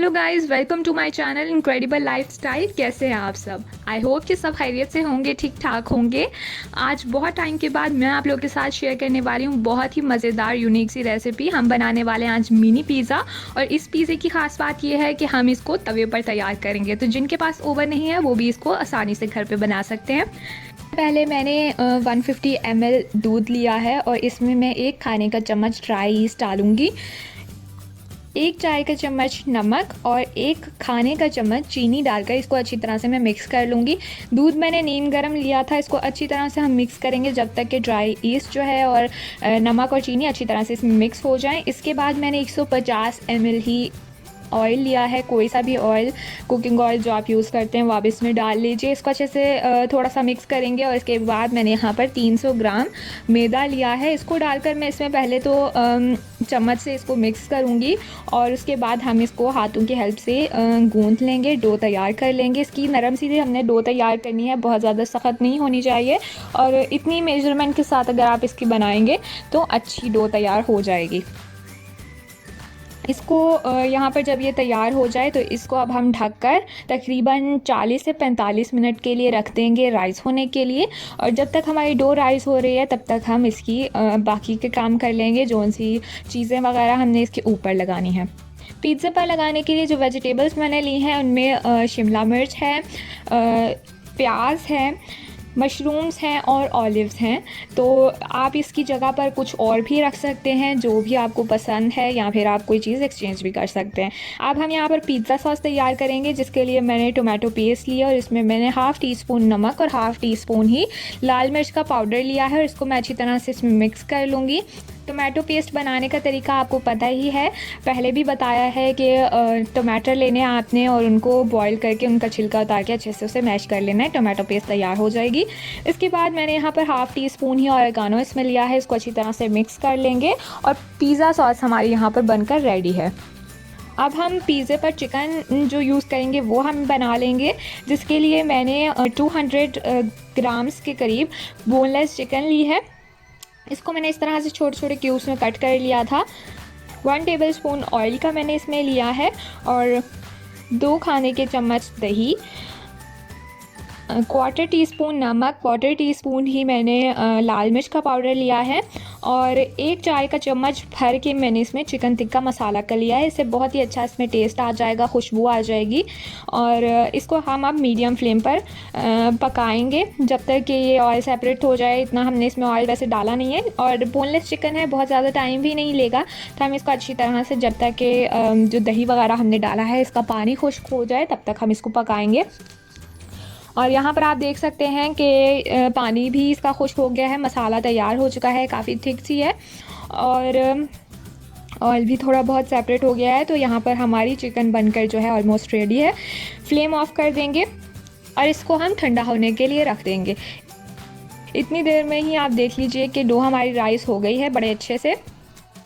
Hello guys, welcome to my channel incredible lifestyle. कैसे हैं आप सब? आई होप कि सब खैरियत से होंगे, ठीक ठाक होंगे। आज बहुत टाइम के बाद मैं आप लोगों के साथ शेयर करने वाली हूँ बहुत ही मज़ेदार यूनिक सी रेसिपी। हम बनाने वाले हैं आज मिनी पिज़्ज़ा। और इस पिज़्ज़े की खास बात यह है कि हम इसको तवे पर तैयार करेंगे, तो जिनके पास ओवन नहीं है वो भी इसको आसानी से घर पर बना सकते हैं। पहले मैंने 150 ml दूध लिया है और इसमें मैं 1 खाने का चम्मच ड्राई ईस्ट डालूँगी, 1 चाय का चम्मच नमक और 1 खाने का चम्मच चीनी डालकर इसको अच्छी तरह से मैं मिक्स कर लूँगी। दूध मैंने नीम गर्म लिया था, इसको अच्छी तरह से हम मिक्स करेंगे जब तक कि ड्राई ईस्ट जो है और नमक और चीनी अच्छी तरह से इसमें मिक्स हो जाएं। इसके बाद मैंने 150 ml ही ऑयल लिया है, कोई सा भी ऑयल, कुकिंग ऑयल जो आप यूज़ करते हैं वो आप इसमें डाल लीजिए। इसको अच्छे से थोड़ा सा मिक्स करेंगे और इसके बाद मैंने यहाँ पर 300 ग्राम मैदा लिया है। इसको डालकर मैं इसमें पहले तो चम्मच से इसको मिक्स करूँगी और उसके बाद हम इसको हाथों की हेल्प से गूंथ लेंगे, डो तैयार कर लेंगे। इसकी नरम सीधे हमने डो तैयार करनी है, बहुत ज़्यादा सख्त नहीं होनी चाहिए। और इतनी मेजरमेंट के साथ अगर आप इसकी बनाएंगे तो अच्छी डो तैयार हो जाएगी। इसको यहाँ पर जब ये तैयार हो जाए तो इसको अब हम ढककर तकरीबन 40 से 45 मिनट के लिए रख देंगे राइस होने के लिए। और जब तक हमारी डो राइस हो रही है तब तक हम इसकी बाकी के काम कर लेंगे, जो सी चीज़ें वगैरह हमने इसके ऊपर लगानी है। पिज़्ज़ा पर लगाने के लिए जो वेजिटेबल्स मैंने ली हैं उनमें शिमला मिर्च है, प्याज है, मशरूम्स हैं और ऑलिव्स हैं। तो आप इसकी जगह पर कुछ और भी रख सकते हैं जो भी आपको पसंद है, या फिर आप कोई चीज़ एक्सचेंज भी कर सकते हैं। अब हम यहाँ पर पिज़्ज़ा सॉस तैयार करेंगे, जिसके लिए मैंने टोमेटो पेस्ट लिया और इसमें मैंने हाफ़ टी स्पून नमक और हाफ़ टी स्पून ही लाल मिर्च का पाउडर लिया है और इसको मैं अच्छी तरह से इसमें मिक्स कर लूँगी। टोमेटो पेस्ट बनाने का तरीका आपको पता ही है, पहले भी बताया है कि टमाटर लेने आपने और उनको बॉईल करके उनका छिलका उतार के अच्छे से उसे मैश कर लेना है, टोमेटो पेस्ट तैयार हो जाएगी। इसके बाद मैंने यहाँ पर हाफ़ टी स्पून ही ऑरिगानो इसमें लिया है, इसको अच्छी तरह से मिक्स कर लेंगे और पिज़्ज़ा सॉस हमारी यहाँ पर बनकर रेडी है। अब हम पिज़्ज़े पर चिकन जो यूज़ करेंगे वो हम बना लेंगे, जिसके लिए मैंने 200 ग्राम्स के करीब बोनलेस चिकन ली है। इसको मैंने इस तरह से छोटे छोटे क्यूब्स में कट कर लिया था। 1 टेबलस्पून ऑयल का मैंने इसमें लिया है और 2 खाने के चम्मच दही, 1/4 टीस्पून नमक, 1/4 टीस्पून ही मैंने लाल मिर्च का पाउडर लिया है और 1 चाय का चम्मच भर के मैंने इसमें चिकन टिक्का मसाला का लिया है। इससे बहुत ही अच्छा इसमें टेस्ट आ जाएगा, खुशबू आ जाएगी। और इसको हम अब मीडियम फ्लेम पर पकाएंगे जब तक कि ये ऑयल सेपरेट हो जाए। इतना हमने इसमें ऑयल वैसे डाला नहीं है और बोनलेस चिकन है, बहुत ज़्यादा टाइम भी नहीं लेगा। तो हम इसको अच्छी तरह से जब तक कि जो दही वगैरह हमने डाला है इसका पानी खुश्क हो जाए तब तक हम इसको पकाएंगे। और यहाँ पर आप देख सकते हैं कि पानी भी इसका खुश्क हो गया है, मसाला तैयार हो चुका है, काफ़ी थिक सी है और ऑयल भी थोड़ा बहुत सेपरेट हो गया है। तो यहाँ पर हमारी चिकन बनकर जो है ऑलमोस्ट रेडी है। फ्लेम ऑफ कर देंगे और इसको हम ठंडा होने के लिए रख देंगे। इतनी देर में ही आप देख लीजिए कि डो हमारी राइस हो गई है बड़े अच्छे से।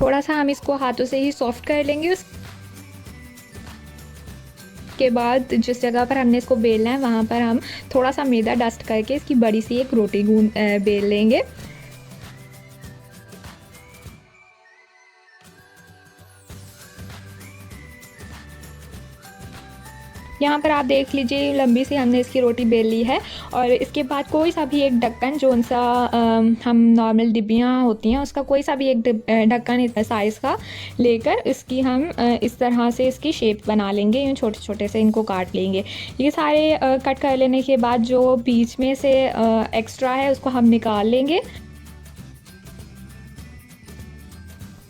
थोड़ा सा हम इसको हाथों से ही सॉफ्ट कर लेंगे। के बाद जिस जगह पर हमने इसको बेलना है वहाँ पर हम थोड़ा सा मैदा डस्ट करके इसकी बड़ी सी एक रोटी बेल लेंगे। यहाँ पर आप देख लीजिए लंबी सी हमने इसकी रोटी बेल ली है। और इसके बाद कोई सा भी एक ढक्कन, जो सा हम नॉर्मल डिब्बियाँ होती हैं उसका कोई सा भी एक ढक्कन इस साइज़ का लेकर इसकी हम इस तरह से इसकी शेप बना लेंगे। यूँ छोटे छोटे से इनको काट लेंगे। ये सारे कट कर लेने के बाद जो बीच में से एक्स्ट्रा है उसको हम निकाल लेंगे।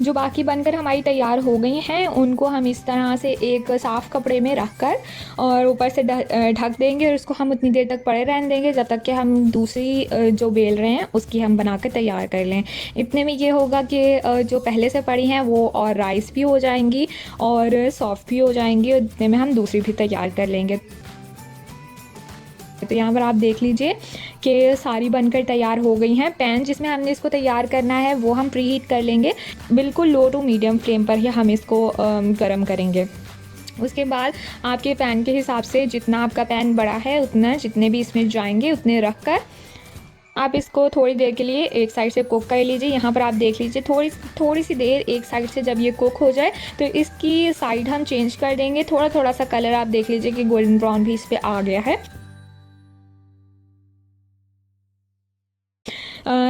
जो बाकी बनकर हमारी तैयार हो गई हैं उनको हम इस तरह से एक साफ़ कपड़े में रख कर और ऊपर से ढक देंगे और उसको हम उतनी देर तक पड़े रहने देंगे जब तक कि हम दूसरी जो बेल रहे हैं उसकी हम बनाकर तैयार कर लें। इतने में ये होगा कि जो पहले से पड़ी हैं वो और राइस भी हो जाएंगी और सॉफ्ट भी हो जाएंगी और इतने में हम दूसरी भी तैयार कर लेंगे। तो यहाँ पर आप देख लीजिए कि सारी बनकर तैयार हो गई हैं। पैन जिसमें हमने इसको तैयार करना है वो हम प्री हीट कर लेंगे, बिल्कुल लो टू मीडियम फ्लेम पर ही हम इसको गरम करेंगे। उसके बाद आपके पैन के हिसाब से जितना आपका पैन बड़ा है उतना, जितने भी इसमें जाएंगे उतने रख कर आप इसको थोड़ी देर के लिए एक साइड से कुक कर लीजिए। यहाँ पर आप देख लीजिए थोड़ी सी देर एक साइड से जब ये कुक हो जाए तो इसकी साइड हम चेंज कर देंगे। थोड़ा थोड़ा सा कलर आप देख लीजिए कि गोल्डन ब्राउन भी इस पर आ गया है।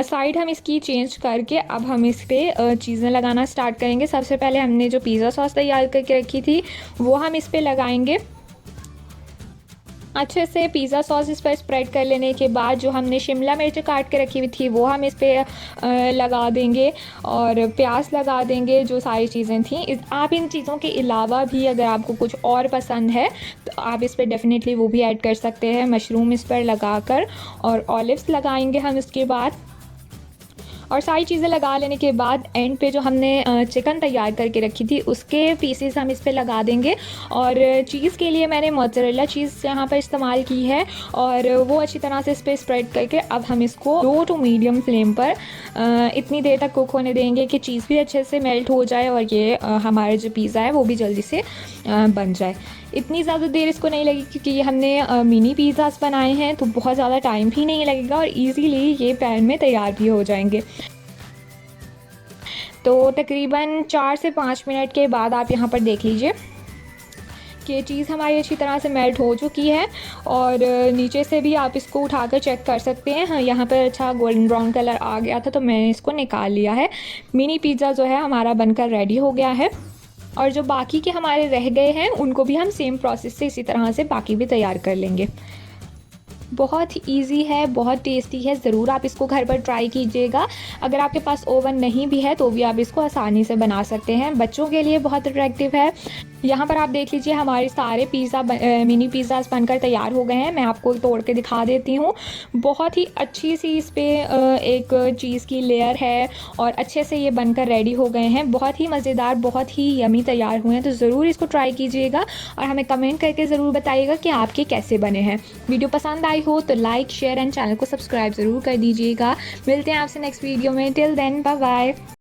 साइड हम इसकी चेंज करके अब हम इस पर चीज़ें लगाना स्टार्ट करेंगे। सबसे पहले हमने जो पिज़्ज़ा सॉस तैयार करके रखी थी वो हम इस पर लगाएंगे। अच्छे से पिज़्ज़ा सॉस इस पर स्प्रेड कर लेने के बाद जो हमने शिमला मिर्च काट के रखी हुई थी वो हम इस पर लगा देंगे और प्याज लगा देंगे। जो सारी चीज़ें थी आप इन चीज़ों के अलावा भी अगर आपको कुछ और पसंद है तो आप इस पर डेफ़िनेटली वो भी ऐड कर सकते हैं। मशरूम इस पर लगाकर और ऑलिव्स लगाएंगे हम इसके बाद। और सारी चीज़ें लगा लेने के बाद एंड पे जो हमने चिकन तैयार करके रखी थी उसके पीसेस हम इस पे लगा देंगे। और चीज़ के लिए मैंने मोज़रेला चीज़ यहाँ पर इस्तेमाल की है और वो अच्छी तरह से इस पर स्प्रेड करके अब हम इसको लो टू मीडियम फ्लेम पर इतनी देर तक कुक होने देंगे कि चीज़ भी अच्छे से मेल्ट हो जाए और ये हमारा जो पिज़्ज़ा है वो भी जल्दी से बन जाए। इतनी ज़्यादा देर इसको नहीं लगेगी क्योंकि ये हमने मिनी पिज़्ज़ास बनाए हैं तो बहुत ज़्यादा टाइम भी नहीं लगेगा और इजीली ये पैन में तैयार भी हो जाएंगे। तो तकरीबन 4 से 5 मिनट के बाद आप यहाँ पर देख लीजिए कि चीज़ हमारी अच्छी तरह से मेल्ट हो चुकी है और नीचे से भी आप इसको उठाकर चेक कर सकते हैं। हाँ, यहाँ पर अच्छा गोल्डन ब्राउन कलर आ गया था तो मैंने इसको निकाल लिया है। मिनी पिज़्ज़ा जो है हमारा बनकर रेडी हो गया है और जो बाकी के हमारे रह गए हैं उनको भी हम सेम प्रोसेस से इसी तरह से बाकी भी तैयार कर लेंगे। बहुत इजी है, बहुत टेस्टी है, ज़रूर आप इसको घर पर ट्राई कीजिएगा। अगर आपके पास ओवन नहीं भी है तो भी आप इसको आसानी से बना सकते हैं। बच्चों के लिए बहुत अट्रैक्टिव है। यहाँ पर आप देख लीजिए हमारे सारे मिनी पिज़्ज़ास बनकर तैयार हो गए हैं। मैं आपको तोड़ के दिखा देती हूँ। बहुत ही अच्छी सी इस पर एक चीज़ की लेयर है और अच्छे से ये बनकर रेडी हो गए हैं। बहुत ही मज़ेदार, बहुत ही यमी तैयार हुए हैं। तो ज़रूर इसको ट्राई कीजिएगा और हमें कमेंट करके ज़रूर बताइएगा कि आपके कैसे बने हैं। वीडियो पसंद आई हो तो लाइक, शेयर एंड चैनल को सब्सक्राइब ज़रूर कर दीजिएगा। मिलते हैं आपसे नेक्स्ट वीडियो में। Till then, bye bye.